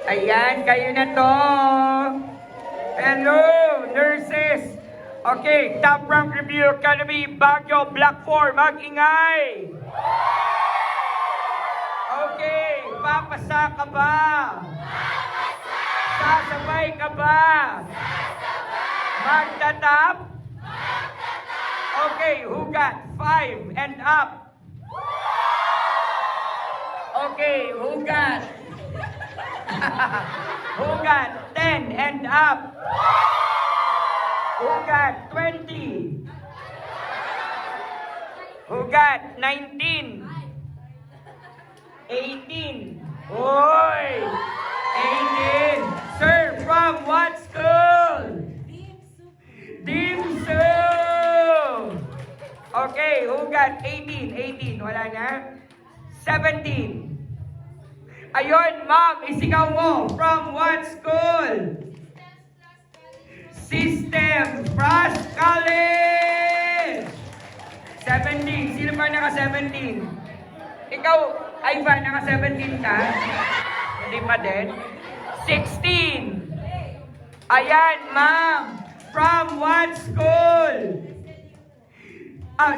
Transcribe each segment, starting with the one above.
Ayan, kayo na to. Hello, nurses. Okay, top rank review academy, Baguio, Block 4, mag-ingay. Okay, papasa ka ba? Sasabay ka ba? Magtatap? Okay, hugat 5 and up. Okay, hugat. Hugat 10 and up. Hugat 20. Hugat 19. 18. Oy! 18. Sir, from what school? Dimsu. Okay, hugat 18. 18. Wala na. 17. Ayun, ma'am, isigaw mo. From what school? System Plus College. 17. Sino pa naka-17? Ikaw, Ivan, naka-17 ka? Hindi pa din. 16. Ayan, ma'am. From what school?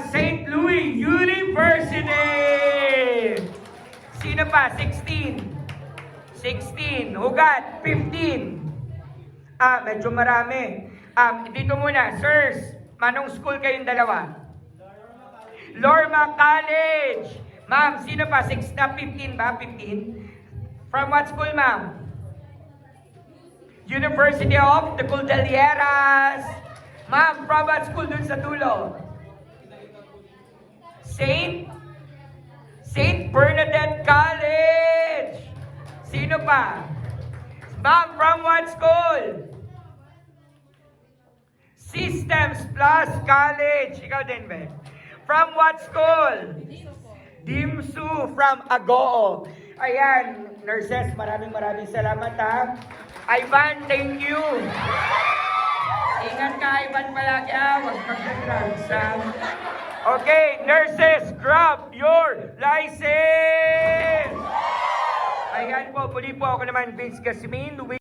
St. Louis University. Sino pa? 16. 16. Hugat. 15. Medyo marami. Dito muna. Sirs, manong school kayong dalawa? Lorma College. Ma'am, sino pa? 6 na 15 ba? 15? From what school, ma'am? University of the Cordilleras. Ma'am, from what school dun sa dulo? Saint Bernadette College. Sino pa? Ma'am, from what school? Systems Plus College. Ikaw din, Ben. From what school? Dimsu from Agoo. Ayan, nurses, maraming salamat ha. Ivan, thank you. Ingat ka, Ivan, palagi ha. Huwag mag-drugs ha. Okay, nurses, grab your license! Ayan po, muli po ako naman, Vince Gasmin.